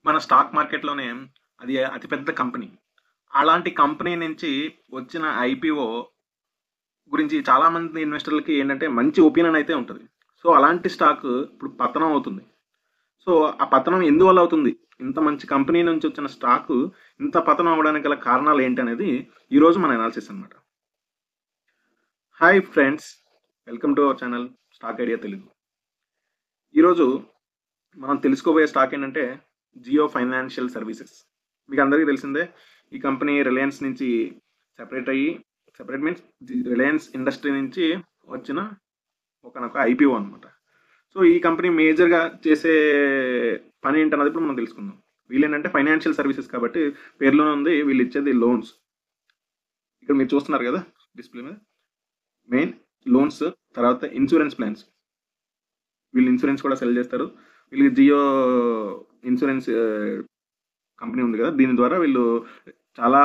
మన స్టాక్ మార్కెట్‌లోనే అది అతిపెద్ద కంపెనీ. అలాంటి కంపెనీ నుంచి వచ్చిన ఐపీఓ గురించి చాలామంది ఇన్వెస్టర్లకి ఏంటంటే మంచి ఒపీనియన్ అయితే ఉంటది. సో, అలాంటి స్టాక్ ఇప్పుడు పతనం అవుతుంది. సో, ఆ పతనం ఎందువల్ల అవుతుంది? ఇంత మంచి కంపెనీ నుంచి వచ్చిన స్టాకు ఇంత పతనం అవ్వడానికి గల కారణాలు ఏంటనేది ఈరోజు మన అనాలిసిస్ అన్నమాట. Hi friends! Welcome to our channel stock idea Telugu. ఈరోజు మనం తెలుసుకోబోయే స్టాక్ ఏంటంటే జియో ఫైనాన్షియల్ సర్వీసెస్. మీకు అందరికీ తెలిసిందే. ఈ కంపెనీ రిలయన్స్ నుంచి సెపరేట్ మీన్స్ రిలయన్స్ ఇండస్ట్రీ నుంచి వచ్చిన ఒకనొక ఐపీఓ అనమాట. సో ఈ కంపెనీ మేజర్గా చేసే పని ఏంటన్నది ఇప్పుడు మనం తెలుసుకుందాం. వీళ్ళు ఏంటంటే ఫైనాన్షియల్ సర్వీసెస్ కాబట్టి పేరులోనే ఉంది, వీళ్ళు ఇచ్చేది లోన్స్. ఇక్కడ మీరు చూస్తున్నారు కదా డిస్ప్లే మీద, మెయిన్ లోన్స్, తర్వాత ఇన్సూరెన్స్ ప్లాన్స్. వీళ్ళు ఇన్సూరెన్స్ కూడా సెల్ చేస్తారు. వీళ్ళకి జియో ఇన్సూరెన్స్ కంపెనీ ఉంది కదా, దీని ద్వారా వీళ్ళు చాలా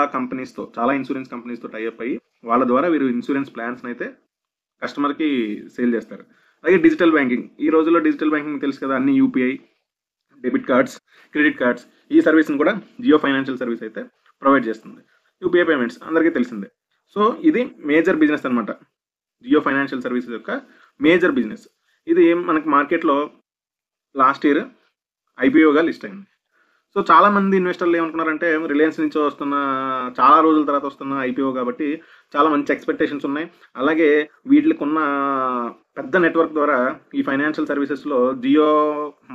ఇన్సూరెన్స్ కంపెనీస్తో టైఅప్ అయ్యి వాళ్ళ ద్వారా వీరు ఇన్సూరెన్స్ ప్లాన్స్ అయితే కస్టమర్కి సేల్ చేస్తారు. అలాగే డిజిటల్ బ్యాంకింగ్, ఈ రోజుల్లో డిజిటల్ బ్యాంకింగ్ తెలుసు కదా, అన్ని UPI, debit cards, credit cards, ఈ సర్వీస్ని కూడా జియో ఫైనాన్షియల్ సర్వీస్ అయితే ప్రొవైడ్ చేస్తుంది. యూపీఐ పేమెంట్స్ అందరికీ తెలిసిందే. సో ఇది మేజర్ బిజినెస్ అనమాట. జియో ఫైనాన్షియల్ సర్వీసెస్ యొక్క మేజర్ బిజినెస్. ఇది మనకి మార్కెట్లో లాస్ట్ ఇయర్ ఐపీఓగా లిస్ట్ అయింది. సో చాలా మంది ఇన్వెస్టర్లు ఏమనుకున్నారంటే రిలయన్స్ నుంచి వస్తున్న, చాలా రోజుల తర్వాత వస్తున్న ఐపీఓ కాబట్టి చాలా మంచి ఎక్స్పెక్టేషన్స్ ఉన్నాయి. అలాగే వీటికి ఉన్న పెద్ద నెట్వర్క్ ద్వారా ఈ ఫైనాన్షియల్ సర్వీసెస్లో జియో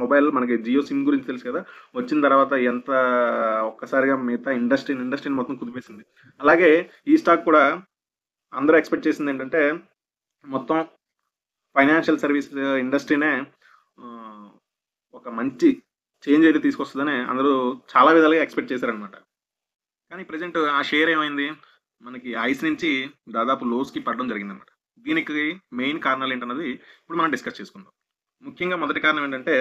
మొబైల్, మనకి జియో సిమ్ గురించి తెలుసు కదా, వచ్చిన తర్వాత ఎంత ఒక్కసారిగా మిగతా ఇండస్ట్రీని మొత్తం కుదిపేసింది. అలాగే ఈ స్టాక్ కూడా అందరూ ఎక్స్పెక్ట్ చేసింది ఏంటంటే మొత్తం ఫైనాన్షియల్ సర్వీస్ ఇండస్ట్రీనే ఒక మంచి చేంజ్ అయితే తీసుకొస్తుందని అందరూ చాలా విధాలుగా ఎక్స్పెక్ట్ చేశారనమాట. కానీ ప్రజెంట్ ఆ షేర్ ఏమైంది, మనకి ఐస్ నుంచి దాదాపు లోస్కి పడడం జరిగిందనమాట. దీనికి మెయిన్ కారణాలు ఏంటన్నది ఇప్పుడు మనం డిస్కస్ చేసుకుందాం. ముఖ్యంగా మొదటి కారణం ఏంటంటే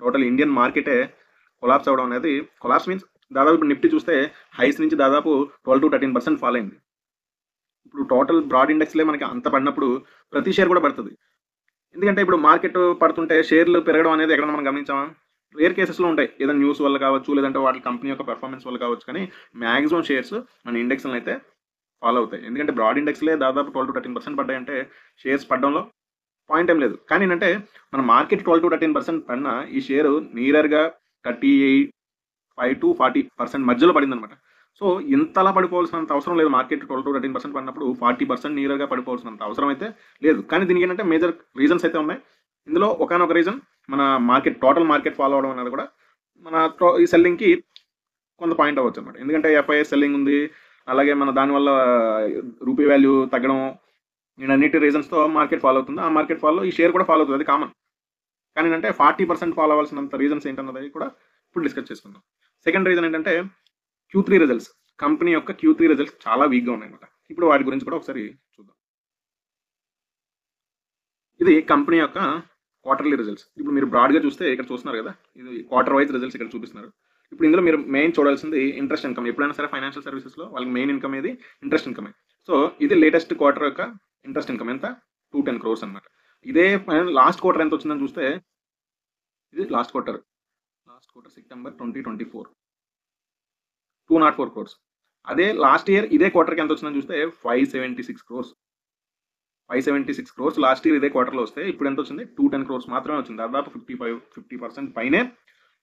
టోటల్ ఇండియన్ మార్కెటే కొలాప్స్ అవ్వడం అనేది. కొలాప్స్ మీన్స్ దాదాపు ఇప్పుడు నిఫ్టీ చూస్తే హైస్ నుంచి దాదాపు 12-13% ఫాల్ అయింది. ఇప్పుడు టోటల్ బ్రాడ్ ఇండెక్స్లే మనకి అంత పడినప్పుడు ప్రతి షేర్ కూడా పడుతుంది. ఎందుకంటే ఇప్పుడు మార్కెట్ పడుతుంటే షేర్లు పెరగడం అనేది ఎక్కడ మనం గమనించామా? రేర్ కేసెస్లో ఉంటాయి, ఏదైనా న్యూస్ వల్ల కావచ్చు, లేదంటే వాటి కంపెనీ యొక్క పెర్ఫార్మెన్స్ వల్ల కావచ్చు. కానీ మ్యాక్సిమం షేర్స్ మన ఇండెక్స్లను అయితే ఫాలో అవుతాయి. ఎందుకంటే బ్రాడ్ ఇండెక్స్లే దాదాపు 12-13% పడ్డాయంటే షేర్స్ పడడంలో పాయింట్ ఏం లేదు. కానీ ఏంటంటే మన మార్కెట్ 12-13% పడినా ఈ షేరు నియర్గా 35-40% మధ్యలో పడింది అనమాట. సో ఇంతలా పడిపోవాల్సినంత అవసరం లేదు. మార్కెట్ 12-13% పడినప్పుడు 40% నియర్గా పడిపోవాల్సినంత అవసరం అయితే లేదు. కానీ దీనికి ఏంటంటే మేజర్ రీజన్స్ అయితే ఉన్నాయి. ఇందులో ఒకనొక రీజన్ మన టోటల్ మార్కెట్ ఫాలో అవడం అనేది కూడా మన ఈ సెల్లింగ్కి కొంత పాయింట్ అవ్వచ్చు అనమాట. ఎందుకంటే ఎఫ్ఐఎస్ సెల్లింగ్ ఉంది, అలాగే మన దానివల్ల రూపీ వాల్యూ తగ్గడం, నేను అన్నిటి రీజన్స్తో మార్కెట్ ఫాలో అవుతుంది. ఆ మార్కెట్ ఫాలో ఈ షేర్ కూడా ఫాలో అవుతుంది, అది కామన్. కానీ ఏంటంటే 40% ఫాలో అవ్వాల్సినంత రీజన్స్ ఏంటన్నది కూడా ఇప్పుడు డిస్కస్ చేసుకుందాం. సెకండ్ రీజన్ ఏంటంటే Q3 రిజల్ట్స్. కంపెనీ యొక్క Q3 రిజల్ట్స్ చాలా వీక్గా ఉన్నాయన్నమాట. ఇప్పుడు వాటి గురించి కూడా ఒకసారి చూద్దాం. ఇది కంపెనీ యొక్క క్వార్టర్లీ రిజల్ట్స్. ఇప్పుడు మీరు బ్రాడ్గా చూస్తే ఇక్కడ చూస్తున్నారు కదా, ఇది క్వార్టర్ వైజ్ రిజల్ట్స్ ఇక్కడ చూపిస్తున్నారు. ఇప్పుడు ఇందులో మీరు మెయిన్ చూడాల్సింది ఇంట్రెస్ట్ ఇన్కమ్. ఎప్పుడైనా సరే ఫైనాన్షియల్ సర్వీసెస్లో వాళ్ళకి మెయిన్ ఇన్కమ్ ఏది? ఇంట్రెస్ట్ ఇన్కమే. సో ఇది లేటెస్ట్ క్వార్టర్ యొక్క ఇంట్రెస్ట్ ఇన్కమ్ ఎంత? 210 crores అనమాట. ఇదే లాస్ట్ క్వార్టర్ ఎంత వచ్చిందని చూస్తే, ఇది లాస్ట్ క్వార్టర్ సెప్టెంబర్ 2024, 204 crores. అదే లాస్ట్ ఇయర్ ఇదే క్వార్టర్కి ఎంత వచ్చిందని చూస్తే 576 crores. 576 crores లాస్ట్ ఇయర్ ఇదే క్వార్టర్లో వస్తే ఇప్పుడు ఎంత వచ్చింది? 210 crores మాత్రమే వచ్చింది. దాదాపు 50% పైనే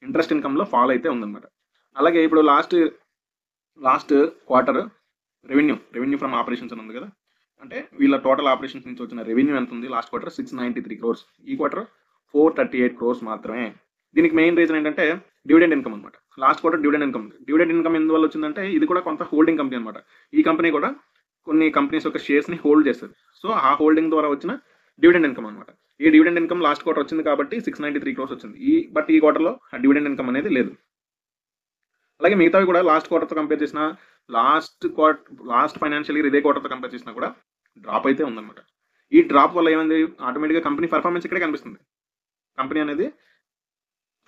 ఇంట్రెస్ట్ ఇన్కమ్లో ఫాల్ అయితే ఉందన్నమాట. అలాగే ఇప్పుడు last quarter revenue from operations అని ఉంది కదా, అంటే వీళ్ళ టోటల్ ఆపరేషన్స్ నుంచి వచ్చిన రెవెన్యూ ఎంత ఉంది? లాస్ట్ క్వార్టర్ 693 crores, ఈ క్వార్టర్ 438 crores మాత్రమే. దీనికి మెయిన్ రీజన్ ఏంటంటే డివిడెండ్ ఇన్కమ్ అనమాట. లాస్ట్ క్వార్టర్ డివిడెండ్ ఇన్కమ్ ఎందువల్ల వచ్చిందంటే ఇది కూడా కొంత హోల్డింగ్ కంపెనీ అనమాట. ఈ కంపెనీ కూడా కొన్ని కంపెనీస్ యొక్క షేర్స్ని హోల్డ్ చేస్తుంది. సో ఆ హోల్డింగ్ ద్వారా వచ్చిన డివిడెండ్ ఇన్కమ్ అనమాట. ఈ డివిడెండ్ ఇన్కమ్ లాస్ట్ క్వార్టర్ వచ్చింది కాబట్టి 693 crores వచ్చింది. బట్ ఈ క్వార్టర్లో ఆ డివిడెండ్ ఇన్కమ్ అనేది లేదు. అలాగే మిగతావి కూడా లాస్ట్ క్వార్టర్తో కంపేర్ చేసిన, లాస్ట్ ఫైనాన్షియల్ ఇయర్ ఇదే క్వార్టర్తో కంపేర్ చేసినా కూడా డ్రాప్ అయితే ఉందన్నమాట. ఈ డ్రాప్ వల్ల ఏమైంది? ఆటోమేటిక్గా కంపెనీ పర్ఫార్మెన్స్ ఇక్కడే కనిపిస్తుంది. కంపెనీ అనేది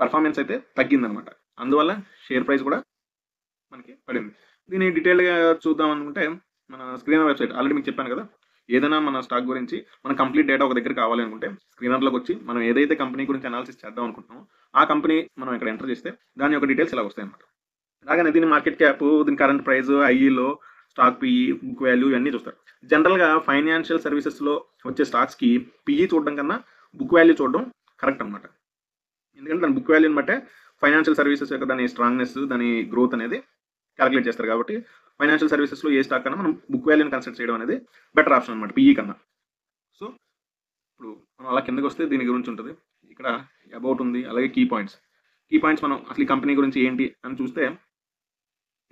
పర్ఫార్మెన్స్ అయితే తగ్గిందనమాట. అందువల్ల షేర్ ప్రైస్ కూడా మనకి పడింది. దీన్ని డీటెయిల్గా చూద్దాం అనుకుంటే మన స్క్రీన్ వెబ్సైట్ ఆల్రెడీ మీకు చెప్పాను కదా, ఏదైనా మన స్టాక్ గురించి మన కంప్లీట్ డేటా ఒక దగ్గర కావాలి అనుకుంటే స్క్రీనర్లోకి వచ్చి మనం ఏదైతే కంపెనీ గురించి అనాలిసిస్ చేద్దాం అనుకుంటున్నామో ఆ కంపెనీ మనం ఇక్కడ ఎంటర్ చేస్తే దాని యొక్క డీటెయిల్స్ ఇలా వస్తాయి అన్నమాట. అలాగే దీని మార్కెట్ క్యాప్, దీని కరెంట్ ప్రైస్, ఐఈలో స్టాక్ పిఈ, బుక్ వాల్యూ ఇవన్నీ చూస్తారు. జనరల్గా ఫైనాన్షియల్ సర్వీసెస్లో వచ్చే స్టాక్స్కి పిఈ చూడడం కన్నా బుక్ వాల్యూ చూడడం కరెక్ట్ అనమాట. ఎందుకంటే దాని బుక్ వాల్యూని బట్టే ఫైనాన్షియల్ సర్వీసెస్ యొక్క దాని స్ట్రాంగ్నెస్, దాని గ్రోత్ అనేది క్యాలిక్యులేట్ చేస్తారు. కాబట్టి ఫైనాన్షియల్ సర్వీసెస్లో ఏ స్టాక్ కన్నా మనం బుక్ వాల్యూని కన్సిడర్ చేయడం అనేది బెటర్ ఆప్షన్ అనమాట పిఈ కన్నా. సో ఇప్పుడు మనం అలా కిందకి వస్తే దీని గురించి ఉంటుంది. ఇక్కడ అబౌట్ ఉంది, అలాగే కీ పాయింట్స్ మనం అసలు ఈ కంపెనీ గురించి ఏంటి అని చూస్తే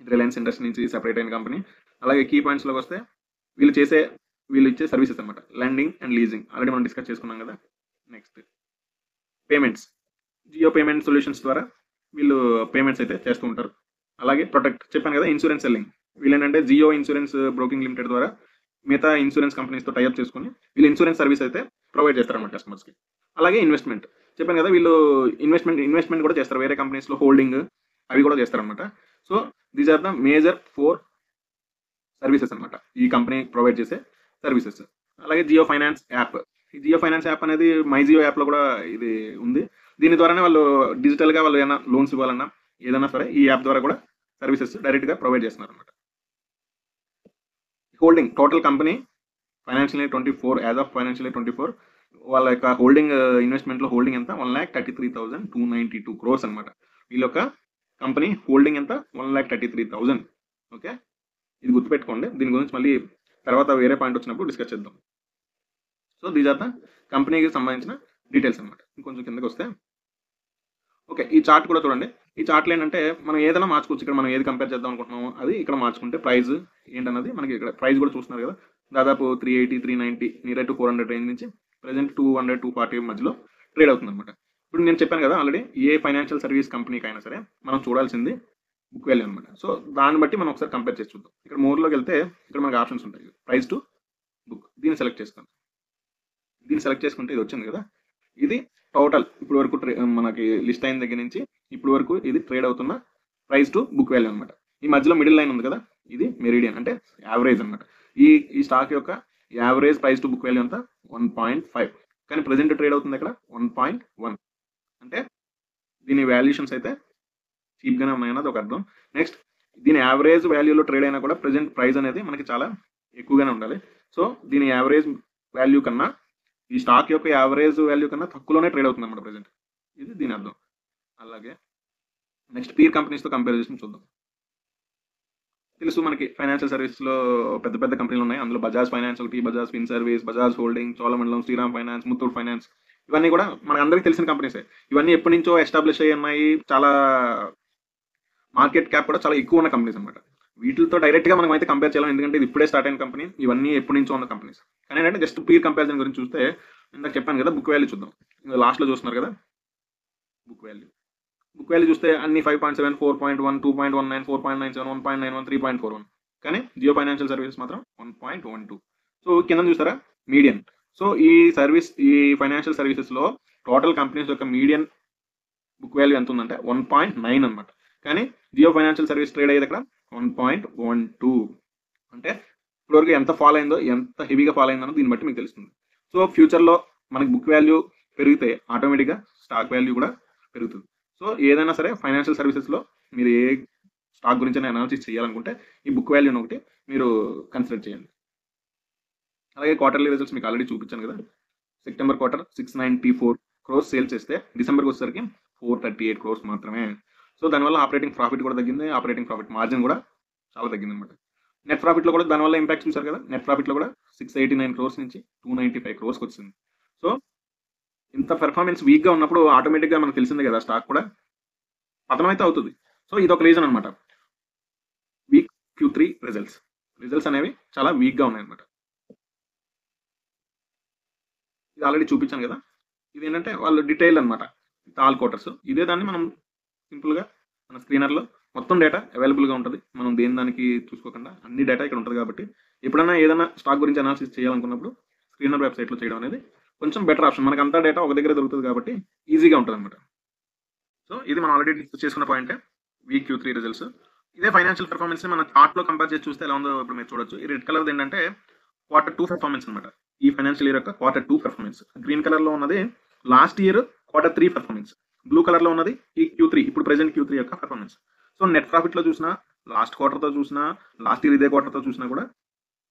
ఇది రిలయన్స్ ఇండస్ట్రీ నుంచి సెపరేట్ అయిన కంపెనీ. అలాగే కీ పాయింట్స్లోకి వస్తే వీళ్ళు ఇచ్చే సర్వీసెస్ అనమాట. లెండింగ్ అండ్ లీజింగ్ ఆల్రెడీ మనం డిస్కస్ చేసుకున్నాం కదా. Next payments, Jio payment solutions ద్వారా వీళ్ళు పేమెంట్స్ అయితే చేస్తూ ఉంటారు. అలాగే ప్రొటెక్ట్ చెప్పాను కదా, ఇన్సూరెన్స్ సెల్లింగ్. వీళ్ళు ఏంటంటే జియో ఇన్సూరెన్స్ బ్రోకింగ్ లిమిటెడ్ ద్వారా మిగతా ఇన్సూరెన్స్ కంపెనీస్తో టైఅప్ చేసుకుని వీళ్ళు ఇన్సూరెన్స్ సర్వీస్ అయితే ప్రొవైడ్ చేస్తారన్నమాట కస్టమర్స్కి. అలాగే ఇన్వెస్ట్మెంట్ చెప్పాను కదా, వీళ్ళు ఇన్వెస్ట్మెంట్ కూడా చేస్తారు. వేరే కంపెనీస్లో హోల్డింగ్ అవి కూడా చేస్తారనమాట. So these are the major 4 services అనమాట ఈ కంపెనీ ప్రొవైడ్ చేసే సర్వీసెస్. అలాగే జియో ఫైనాన్స్ యాప్. ఈ జియో ఫైనాన్స్ యాప్ అనేది మై జియో యాప్లో కూడా ఇది ఉంది. దీని ద్వారానే వాళ్ళు డిజిటల్గా వాళ్ళు ఏదైనా లోన్స్ ఇవ్వాలన్నా ఏదైనా సరే ఈ యాప్ ద్వారా కూడా సర్వీసెస్ డైరెక్ట్గా ప్రొవైడ్ చేస్తున్నారు అనమాట. Holding total company financial year 24 as of financial year 24 వాళ్ళ యొక్క హోల్డింగ్ ఇన్వెస్ట్మెంట్లో హోల్డింగ్ ఎంత 1,33,292 crores అనమాట. వీళ్ళ యొక్క కంపెనీ హోల్డింగ్ ఎంత 1,33,000. ఓకే, ఇది గుర్తుపెట్టుకోండి. దీని గురించి మళ్ళీ తర్వాత వేరే పాయింట్ వచ్చినప్పుడు డిస్కస్ చేద్దాం. సో దీస్ ఆర్ ద కంపెనీకి సంబంధించిన డీటెయిల్స్ అనమాట. ఇంకొంచెం కిందకి వస్తే ఓకే, ఈ చార్ట్ కూడా చూడండి. ఈ చార్ట్లో ఏంటంటే మనం ఏదైనా మార్చుకోవచ్చు. ఇక్కడ మనం ఏది కంపేర్ చేద్దాం అనుకుంటున్నామో అది ఇక్కడ మార్చుకుంటే ప్రైస్ ఏంటన్నది మనకి ఇక్కడ ప్రైస్ కూడా చూస్తున్నారు కదా. దాదాపు 380, 390 నియర్ టు 400 రేంజ్ నుంచి ప్రజెంట్ 200, 240 మధ్యలో ట్రేడ్ అవుతుంది అనమాట. ఇప్పుడు నేను చెప్పాను కదా ఆల్రెడీ, ఏ ఫైనాన్షియల్ సర్వీస్ కంపెనీకి అయినా సరే మనం చూడాల్సింది బుక్ వాల్యూ అనమాట. సో దాన్ని బట్టి మనం ఒకసారి కంపేర్ చేసి చూద్దాం. ఇక్కడ మోర్లోకి వెళ్తే ఇక్కడ మనకి ఆప్షన్స్ ఉంటాయి. ప్రైస్ టు బుక్, దీన్ని సెలెక్ట్ చేస్తాను. దీన్ని సెలెక్ట్ చేసుకుంటే ఇది వచ్చింది కదా. ఇది టోటల్ ఇప్పుడు వరకు మనకి లిస్ట్ అయిన దగ్గర నుంచి ఇప్పుడు వరకు ఇది ట్రేడ్ అవుతున్న ప్రైస్ టు బుక్ వాల్యూ అనమాట. ఈ మధ్యలో మిడిల్ లైన్ ఉంది కదా, ఇది మెరిడియన్ అంటే యావరేజ్ అనమాట. ఈ స్టాక్ యొక్క average price to book value అంతా 1.5, కానీ ప్రెసెంట్ ట్రేడ్ అవుతుంది ఇక్కడ 1.1. అంటే దీని వాల్యుయేషన్స్ అయితే చీప్గానే ఉన్నాయన్నది ఒక అర్థం. నెక్స్ట్ దీని యావరేజ్ వాల్యూలో ట్రేడ్ అయినా కూడా ప్రెసెంట్ ప్రైస్ అనేది మనకి చాలా ఎక్కువగానే ఉండాలి. సో దీని యావరేజ్ వాల్యూ కన్నా ఈ స్టాక్ యొక్క యావరేజ్ వాల్యూ కన్నా తక్కువలోనే ట్రేడ్ అవుతుంది అన్నమాట ప్రెసెంట్. ఇది దీని అర్థం. అలాగే నెక్స్ట్ పీర్ కంపెనీస్తో కంపారిజన్ చూద్దాం. తెలుసు మనకి ఫైనాన్షియల్ సర్వీస్లో పెద్ద పెద్ద కంపెనీలు ఉన్నాయి. అందులో బజాజ్ ఫైనాన్స్ ఒకటి, Bajaj fin service, Bajaj holding, Cholamandalam, Shriram finance, Muthoot finance, ఇవన్నీ కూడా మనకు అందరికీ తెలిసిన కంపెనీసే. ఇవన్నీ ఎప్పటి నుంచో ఎస్టాబ్లిష్ అయ్యి ఉన్నాయి. చాలా మార్కెట్ క్యాప్ కూడా చాలా ఎక్కువ ఉన్న కంపెనీస్ అనమాట. వీటితో డైరెక్ట్గా మనం అయితే కంపేర్ చేయాలి, ఎందుకంటే ఇది ఇప్పుడే స్టార్ట్ అయిన కంపెనీ. ఇవన్నీ ఎప్పటి నుంచో ఉన్న కంపెనీస్. కానీ ఏంటంటే జస్ట్ పీర్ కంపారిజన్ గురించి చూస్తే ఇందాక చెప్పాను కదా, బుక్ వాల్యూ చూద్దాం. లాస్ట్లో చూస్తున్నారు కదా బుక్ వాల్యూ చూస్తే అన్ని 5.7, 4.1, 2.19, 4.97, 1.91, 3.41. కానీ జియో ఫైనాన్షియల్ సర్వీసెస్ మాత్రం 1.12. సో కింద చూస్తారా మీడియన్. సో ఈ ఫైనాన్షియల్ సర్వీసెస్లో టోటల్ కంపెనీస్ యొక్క మీడియన్ బుక్ వాల్యూ ఎంత ఉందంటే 1.9 అనమాట. కానీ జియో ఫైనాన్షియల్ సర్వీస్ ట్రేడ్ అయ్యేది అక్కడ 1.12. అంటే ఇప్పటివరకు ఎంత ఫాల్ అయిందో, ఎంత హెవీగా ఫాల్ అయిందో దీన్ని బట్టి మీకు తెలుస్తుంది. సో ఫ్యూచర్లో మనకి బుక్ వాల్యూ పెరిగితే ఆటోమేటిక్గా స్టాక్ వాల్యూ కూడా పెరుగుతుంది. సో ఏదైనా సరే ఫైనాన్షియల్ సర్వీసెస్లో మీరు ఏ స్టాక్ గురించి అనాలిసిస్ చేయాలనుకుంటే ఈ బుక్ వాల్యూని ఒకటి మీరు కన్సిడర్ చేయండి. అలాగే క్వార్టర్లీ రిజల్ట్స్ మీకు ఆల్రెడీ చూపించాను కదా. సెప్టెంబర్ క్వార్టర్ 694 crores సేల్స్ చేస్తే డిసెంబర్కి వచ్చేసరికి 438 crores మాత్రమే. సో దానివల్ల ఆపరేటింగ్ ప్రాఫిట్ కూడా తగ్గింది, ఆపరేటింగ్ ప్రాఫిట్ మార్జిన్ కూడా చాలా తగ్గింది అనమాట. నెట్ ప్రాఫిట్లో కూడా దానివల్ల ఇంపాక్ట్ చూసారు కదా. నెట్ ప్రాఫిట్లో కూడా 689 crores నుంచి 295 crores వచ్చింది. సో ఇంత పెర్ఫార్మెన్స్ వీక్గా ఉన్నప్పుడు ఆటోమేటిక్గా మనకు తెలిసిందే కదా, స్టాక్ కూడా పతనం అయితే అవుతుంది. సో ఇది ఒక రీజన్ అనమాట. వీక్ Q3 రిజల్ట్స్ అనేవి చాలా వీక్గా ఉన్నాయన్నమాట. ఇది ఆల్రెడీ చూపించాను కదా. ఇది ఏంటంటే వాళ్ళు డీటెయిల్ అనమాట, ఆల్ క్వార్టర్స్. ఇదే దాన్ని మనం సింపుల్గా మన స్క్రీనర్లో మొత్తం డేటా అవైలబుల్గా ఉంటుంది. మనం దానికి చూసుకోకుండా అన్ని డేటా ఇక్కడ ఉంటుంది. కాబట్టి ఎప్పుడైనా ఏదైనా స్టాక్ గురించి అనాలిసిస్ చేయాలనుకున్నప్పుడు స్క్రీనర్ వెబ్సైట్లో చేయడం అనేది కొంచెం బెటర్ ఆప్షన్. మనకు అంతా డేటా ఒక దగ్గర దొరుకుతుంది కాబట్టి ఈజీగా ఉంటుంది అనమాట. సో ఇది మనం ఆల్రెడీ డిస్కస్ చేసుకున్న పాయింటే వీక్ Q3 రిజల్ట్స్. ఇదే ఫైనాన్షియల్ పెర్ఫార్మెన్స్ మన చార్ట్లో కంపేర్ చేసి చూస్తే ఎలా ఉందో ఇప్పుడు మీరు చూడొచ్చు. ఈ రెడ్ కలర్ ఏంటంటే Q2 పెర్ఫార్మెన్స్ అనమాట. ఈ ఫైనాన్షియల్ ఇయర్ యొక్క Q2 పెర్ఫార్మెన్స్. గ్రీన్ కలర్‌లో ఉన్నది last year Q3 performance. Blue కలర్‌లో ఉన్నది ఈ Q3 ఇప్పుడు ప్రెజెంట్ Q3 యొక్క పెర్ఫార్మెన్స్. సో నెట్ ప్రాఫిట్‌లో చూసినా, లాస్ట్ క్వార్టర్‌తో చూసినా, లాస్ట్ ఇయర్ ఇదే క్వార్టర్‌తో చూసినా కూడా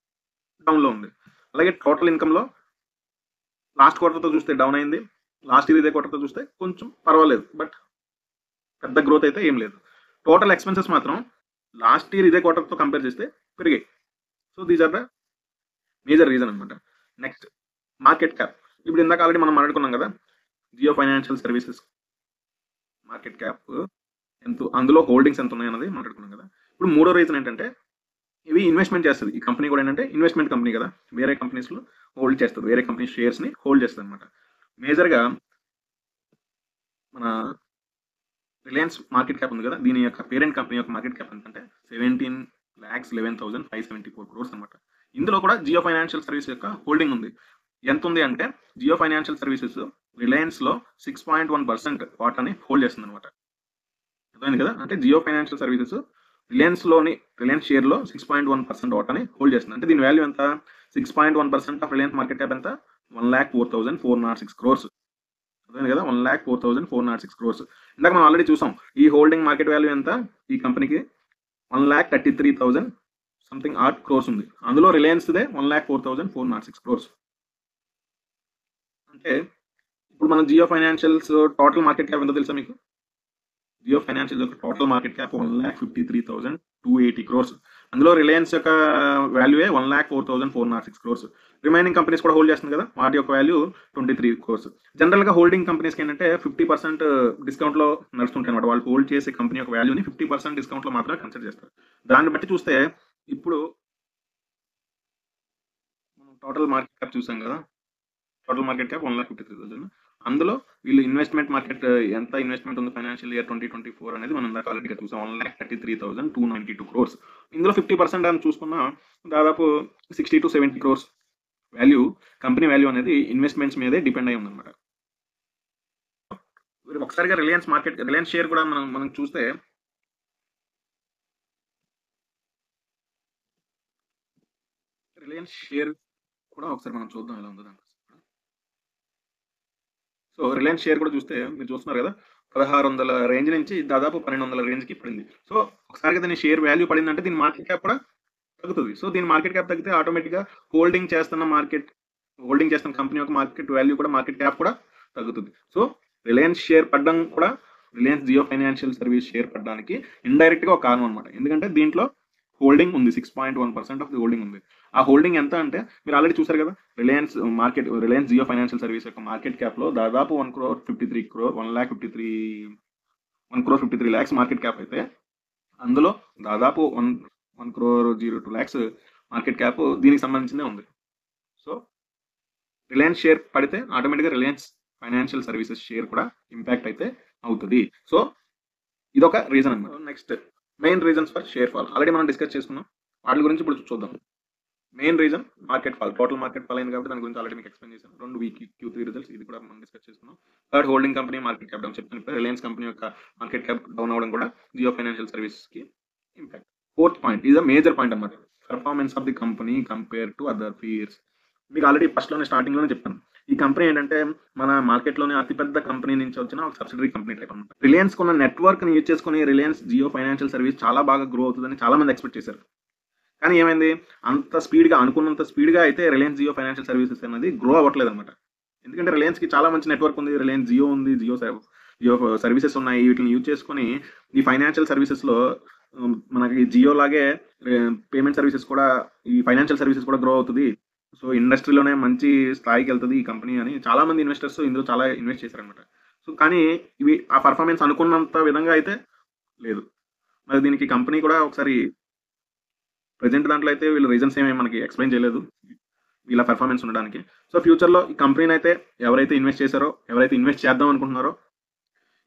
డౌన్‌లో ఉంది. అలాగే టోటల్ ఇన్కమ్‌లో లాస్ట్ క్వార్టర్‌తో చూస్తే డౌన్ అయింది. లాస్ట్ ఇయర్ ఇదే క్వార్టర్‌తో చూస్తే కొంచెం పర్వాలేదు. బట్ పెద్ద గ్రోత్ అయితే ఏం లేదు. టోటల్ ఎక్స్‌పెన్సెస్ మాత్రం లాస్ట్ ఇయర్ ఇదే క్వార్టర్‌తో కంపేర్ చేస్తే పెరిగాయి. So these are the major reason అనమాట. Next market cap. ఇప్పుడు ఇందాక ఆల్రెడీ మనం మాట్లాడుకున్నాం కదా, Jio financial services market cap ఎంత, అందులో హోల్డింగ్స్ ఎంత ఉన్నాయన్నది మాట్లాడుకున్నాం కదా. ఇప్పుడు మూడో రీజన్ ఏంటంటే, ఇవి ఇన్వెస్ట్మెంట్ చేస్తుంది. ఈ కంపెనీ కూడా ఏంటంటే ఇన్వెస్ట్మెంట్ కంపెనీ కదా, వేరే కంపెనీస్లో హోల్డ్ చేస్తుంది, వేరే కంపెనీ షేర్స్ని హోల్డ్ చేస్తుంది అనమాట. మేజర్గా మన రిలయన్స్ మార్కెట్ క్యాప్ ఉంది కదా, దీని యొక్క పేరెంట్ కంపెనీ యొక్క మార్కెట్ క్యాప్ ఎంతంటే 17,11,574 crores అనమాట. ఇందులో కూడా జియో ఫైనాన్షియల్ సర్వీస్ యొక్క హోల్డింగ్ ఉంది. ఎంత ఉంది అంటే, జియో ఫైనాన్షియల్ సర్వీసెస్ రిలయన్స్లో 6.1% వాటాని హోల్డ్ చేస్తుంది అనమాట. అర్థమైంది కదా, అంటే జియో ఫైనాన్షియల్ సర్వీసెస్ రిలయన్స్ షేర్లో 6.1% వాటాని హోల్డ్ చేస్తుంది. అంటే దీని వాల్యూ ఎంత? 6.1% ఆఫ్ రిలయన్స్ మార్కెట్ క్యాప్ ఎంత? 1,04,406 crores. అర్థమైంది కదా, 1,04,406 crores. ఇందాక మనం ఆల్రెడీ చూసాం ఈ హోల్డింగ్ మార్కెట్ వాల్యూ ఎంత ఈ కంపెనీకి, 1,33,000 సంథింగ్ ఆర్ట్ క్రోర్స్ ఉంది. అందులో రిలయన్స్దే 1,04,406 crores. అంటే ఇప్పుడు మనం Jio financials total market cap ఎంతో తెలుసా మీకు? జియో ఫైనాన్షియల్ యొక్క టోటల్ మార్కెట్ క్యాప్ 1,53,280 crores. అందులో రిలయన్స్ యొక్క వాల్యూయే 1,04,406 crores. రిమైనింగ్ కంపెనీస్ కూడా హోల్డ్ చేస్తుంది కదా, వాటి యొక్క వాల్యూ 23 crores. జనరల్గా హోల్డింగ్ కంపెనీస్కి ఏంటంటే 50% డిస్కౌంట్లో నడుస్తుంటాయి అనమాట. వాళ్ళు హోల్డ్ చేసే కంపెనీ యొక్క వాల్యూని 50% డిస్కౌంట్లో మాత్రమే కన్సిడర్ చేస్తారు. దాన్ని బట్టి చూస్తే ఇప్పుడు మనం టోటల్ మార్కెట్ క్యాప్ చూసాం కదా, టోటల్ మార్కెట్ క్యాప్ 1,53,000. అందులో వీళ్ళు ఇన్వెస్ట్మెంట్ మార్కెట్ ఎంత ఇన్వెస్ట్మెంట్ ఉంది ఫైనాన్షియల్ ఇయర్ 2024 అనేది మనం ఇందాక ఆల్రెడీ చూసాం, 1,33,292 crores. ఇందులో 50% అని చూసుకున్నా దాదాపు 60 to 70 crores value, company value అనేది ఇన్వెస్ట్మెంట్స్ మీదే డిపెండ్ అయి ఉందన్నమాట. ఒకసారిగా రిలయన్స్ షేర్ కూడా మనం చూస్తే రిలయన్స్ షేర్ కూడా ఒకసారి మనం చూద్దాం ఎలా ఉందో దానికి. సో రిలయన్స్ షేర్ కూడా చూస్తే మీరు చూస్తున్నారు కదా, 1,600 రేంజ్ నుంచి దాదాపు 1,200 రేంజ్కి పడింది. సో ఒకసారిగా దీని షేర్ వాల్యూ పడిందంటే దీని మార్కెట్ క్యాప్ కూడా తగ్గుతుంది. సో దీని మార్కెట్ క్యాప్ తగ్గితే ఆటోమేటిక్గా హోల్డింగ్ చేస్తున్న కంపెనీ యొక్క మార్కెట్ వాల్యూ కూడా, మార్కెట్ క్యాప్ కూడా తగ్గుతుంది. సో రిలయన్స్ షేర్ పడడం కూడా, Reliance Jio financial service share పడడానికి ఇండైరెక్ట్గా ఒక కారణం అనమాట. ఎందుకంటే దీంట్లో హోల్డింగ్ ఉంది, 6.1% ఆఫ్ ది హోల్డింగ్ ఉంది. ఆ హోల్డింగ్ ఎంత అంటే మీరు ఆల్రెడీ చూసారు కదా, రిలయన్స్ జియో ఫైనాన్షియల్ సర్వీస్ యొక్క మార్కెట్ క్యాప్లో దాదాపు 1,53 lakhs మార్కెట్ క్యాప్ అయితే, అందులో దాదాపు 1,02 lakhs మార్కెట్ క్యాప్ దీనికి సంబంధించిందే ఉంది. సో రిలయన్స్ షేర్ పడితే ఆటోమేటిక్గా రిలయన్స్ ఫైనాన్షియల్ సర్వీసెస్ షేర్ కూడా ఇంపాక్ట్ అయితే అవుతుంది. సో ఇదొక రీజన్ అనమాట. Next main reasons for share fall already మనం డిస్కస్ చేసుకున్నాం, వాటి గురించి ఇప్పుడు చూద్దాం. Main reason market fall, total market fall అయింది కాబట్టి దాని గురించి ఆల్రెడీ మీకు ఎక్స్ప్లెయిన్ చేశాను. 2 వీక్ Q3 రిజల్ట్స్, ఇది కూడా మనం డిస్కస్ చేసుకున్నాం. Third holding company market cap down చెప్తాను. రిలయన్స్ కంపెనీ యొక్క మార్కెట్ క్యాప్ డౌన్ అవ్వడం కూడా జియో ఫైనాన్షియల్ సర్వీసెస్కి impact. Fourth point is the major point అన్నమాట, performance of the company compare to other peers. మీకు ఆల్రెడీ స్టార్టింగ్లోనే చెప్పాను, ఈ కంపెనీ ఏంటంటే మన మార్కెట్లోనే అతిపెద్ద కంపెనీ నుంచి వచ్చిన ఒక సబ్సిడరీ కంపెనీ టైప్ అనమాట. రిలయన్స్ కొన్న నెట్వర్క్ని యూజ్ చేసుకుని రిలయన్స్ జియో ఫైనాన్షియల్ సర్వీస్ చాలా బాగా గ్రో అవుతుందని చాలా మంది ఎక్స్పెక్ట్ చేశారు. కానీ ఏమైంది, అనుకున్నంత స్పీడ్గా అయితే రిలయన్స్ జియో ఫైనాన్షియల్ సర్వీసెస్ అనేది గ్రో అవ్వట్లేదు అనమాట. ఎందుకంటే రిలయన్స్కి చాలా మంచి నెట్వర్క్ ఉంది, రిలయన్స్ జియో ఉంది, జియో సర్వీసెస్ ఉన్నాయి. వీటిని యూజ్ చేసుకుని ఈ ఫైనాన్షియల్ సర్వీసెస్లో మనకి జియో లాగే పేమెంట్ సర్వీసెస్ కూడా, ఈ ఫైనాన్షియల్ సర్వీసెస్ కూడా గ్రో అవుతుంది. సో ఇండస్ట్రీలోనే మంచి స్థాయికి వెళ్తుంది ఈ కంపెనీ అని చాలా మంది ఇన్వెస్టర్స్ ఇందులో చాలా ఇన్వెస్ట్ చేశారనమాట. సో కానీ ఇవి ఆ పర్ఫార్మెన్స్ అనుకున్నంత విధంగా అయితే లేదు. మరి దీనికి కంపెనీ కూడా ఒకసారి ప్రజెంట్ దాంట్లో అయితే వీళ్ళు రీజన్స్ ఏమీ మనకి ఎక్స్ప్లెయిన్ చేయలేదు వీళ్ళ పర్ఫార్మెన్స్ ఉండడానికి. సో ఫ్యూచర్లో ఈ కంపెనీని అయితే ఎవరైతే ఇన్వెస్ట్ చేశారో, ఎవరైతే ఇన్వెస్ట్ చేద్దాం అనుకుంటున్నారో,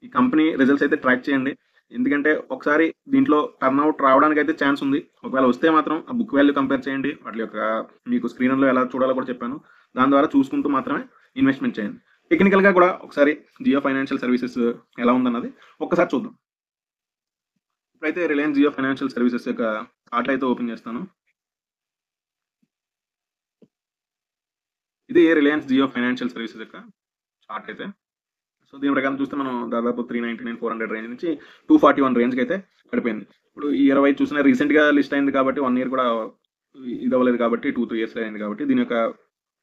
ఈ కంపెనీ రిజల్ట్స్ అయితే ట్రాక్ చేయండి. ఎందుకంటే ఒకసారి దీంట్లో టర్న్అవుట్ రావడానికి అయితే ఛాన్స్ ఉంది. ఒకవేళ వస్తే మాత్రం ఆ బుక్ వాల్యూ కంపేర్ చేయండి, వాటి యొక్క మీకు స్క్రీన్లో ఎలా చూడాలో కూడా చెప్పాను, దాని ద్వారా చూసుకుంటూ మాత్రమే ఇన్వెస్ట్మెంట్ చేయండి. టెక్నికల్గా కూడా ఒకసారి జియో ఫైనాన్షియల్ సర్వీసెస్ ఎలా ఉందన్నది ఒక్కసారి చూద్దాం. ఇప్పుడైతే రిలయన్స్ జియో ఫైనాన్షియల్ సర్వీసెస్ యొక్క చార్ట్ అయితే ఓపెన్ చేస్తాను. ఇది రిలయన్స్ జియో ఫైనాన్షియల్ సర్వీసెస్ యొక్క చార్ట్ అయితే. సో దీని ప్రకారం చూస్తే మనం దాదాపు 399, 400 రేంజ్ నుంచి 241 రేంజ్కి అయితే పడిపోయింది. ఇప్పుడు ఈ 20 చూసిన రీసెంట్గా లిస్ట్ అయింది కాబట్టి 1 ఇయర్ కూడా ఇది అవ్వలేదు కాబట్టి 2-3 ఇయర్స్ అయింది కాబట్టి దీని యొక్క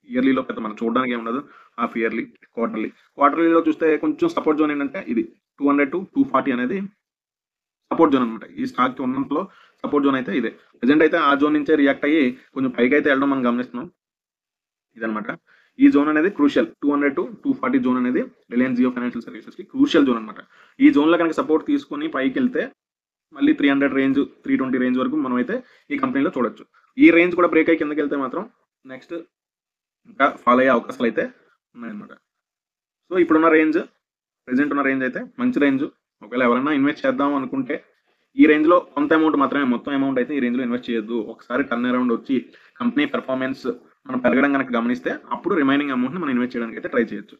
ఇయర్లీలో పెద్ద మనం చూడడానికి ఏముండదు. హాఫ్ ఇయర్లీ, క్వార్టర్లీలో చూస్తే కొంచెం సపోర్ట్ జోన్ ఏంటంటే ఇది 200 to 240 అనేది సపోర్ట్ జోన్ అనమాట. ఈ స్టాక్ ఉన్నంతలో సపోర్ట్ జోన్ అయితే ఇదే. ప్రజెంట్ అయితే ఆ జోన్ నుంచే రియాక్ట్ అయ్యి కొంచెం పైకి అయితే వెళ్ళడం మనం గమనిస్తున్నాం. ఇదనమాట ఈ జోన్ అనేది క్రూషియల్. 200 to 240 జోన్ అనేది రిలయన్స్ జియో ఫైనాన్షియల్ సర్వీసెస్కి క్రూషియల్ జోన్ అనమాట. ఈ జోన్లో కనుక సపోర్ట్ తీసుకుని పైకి వెళ్తే మళ్ళీ 300 రేంజ్, 320 రేంజ్ వరకు మనం అయితే ఈ కంపెనీలో చూడొచ్చు. ఈ రేంజ్ కూడా బ్రేక్ అయ్యి కిందకి వెళ్తే మాత్రం నెక్స్ట్ ఇంకా ఫాలో అయ్యే అవకాశాలు అయితే ఉన్నాయన్నమాట. సో ఇప్పుడున్న రేంజ్, ప్రెజెంట్ ఉన్న రేంజ్ అయితే మంచి రేంజ్. ఒకవేళ ఎవరైనా ఇన్వెస్ట్ చేద్దాం అనుకుంటే ఈ రేంజ్లో కొంత అమౌంట్ మాత్రమే, మొత్తం అమౌంట్ అయితే ఈ రేంజ్లో ఇన్వెస్ట్ చేయొద్దు. ఒకసారి టర్న్ అరౌండ్ వచ్చి కంపెనీ పెర్ఫార్మెన్స్ మనం పెరగడం కనుక గమనిస్తే అప్పుడు రిమైనింగ్ అమౌంట్ని మనం ఇన్వెస్ట్ చేయడానికి అయితే ట్రై చేయొచ్చు.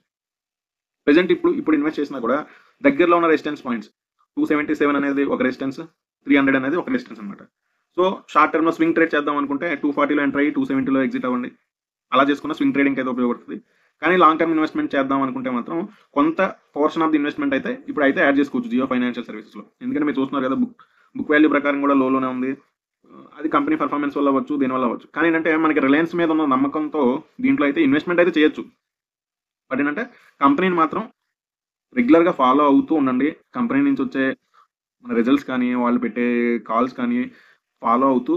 ప్రెజెంట్ ఇప్పుడు ఇన్వెస్ట్ చేసినా కూడా దగ్గరలో ఉన్న రెసిస్టెన్స్ పాయింట్స్ 277 అనేది ఒక రెసిస్టెన్స్, 300 అనేది ఒక రెసిస్టెన్స్ అనమాట. సో షార్ట్ టర్మ్లో స్వింగ్ ట్రేడ్ చేద్దాం అనుకుంటే 240లో ఎంటర్ అయ్యి 270లో ఎగ్జిట్ అవ్వండి. అలా చేసుకున్న స్వింగ్ ట్రేడింగ్ అయితే ఉపయోగపడుతుంది. కానీ లాంగ్ టర్మ్ ఇన్వెస్ట్మెంట్ చేద్దాం అనుకుంటే మాత్రం కొంత పోర్షన్ ఆఫ్ ది ఇన్వెస్ట్మెంట్ అయితే ఇప్పుడు అయితే యాడ్ చేసుకోవచ్చు జియో ఫైనాన్షియల్ సర్వీసెస్లో. ఎందుకంటే మీరు చూస్తున్నారు కదా, బుక్ వాల్యూ ప్రకారం కూడా లోనే ఉంది. అది కంపెనీ పర్ఫార్మెన్స్ వల్ల అవ్వచ్చు, దీనివల్ల అవ్వచ్చు. కానీ ఏంటంటే మనకి రిలయన్స్ మీద ఉన్న నమ్మకంతో దీంట్లో అయితే ఇన్వెస్ట్మెంట్ అయితే చేయొచ్చు. బట్ ఏంటంటే కంపెనీని మాత్రం రెగ్యులర్గా ఫాలో అవుతూ ఉండండి. కంపెనీ నుంచి వచ్చే మన రిజల్ట్స్ కానీ, వాళ్ళు పెట్టే కాల్స్ కానీ ఫాలో అవుతూ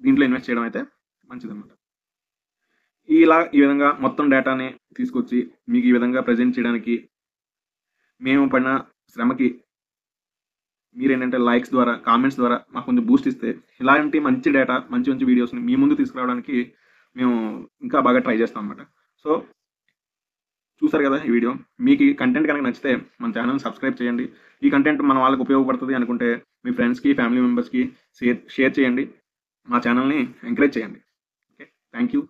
దీంట్లో ఇన్వెస్ట్ చేయడం అయితే మంచిదన్నమాట. ఈ విధంగా మొత్తం డేటాని తీసుకొచ్చి మీకు ఈ విధంగా ప్రజెంట్ చేయడానికి మేము పడిన శ్రమకి మీరేంటంటే లైక్స్ ద్వారా, కామెంట్స్ ద్వారా మాకు కొంచెం బూస్ట్ ఇస్తే ఇలాంటి మంచి డేటా, మంచి వీడియోస్ని మీ ముందు తీసుకురావడానికి మేము ఇంకా బాగా ట్రై చేస్తాం అన్నమాట. సో చూసారు కదా ఈ వీడియో. మీకు ఈ కంటెంట్ కనుక నచ్చితే మన ఛానల్ని సబ్స్క్రైబ్ చేయండి. ఈ కంటెంట్ మన వాళ్ళకి ఉపయోగపడుతుంది అనుకుంటే మీ ఫ్రెండ్స్కి, ఫ్యామిలీ మెంబర్స్కి షేర్ చేయండి. మా ఛానల్ని ఎంకరేజ్ చేయండి. Okay, thank you.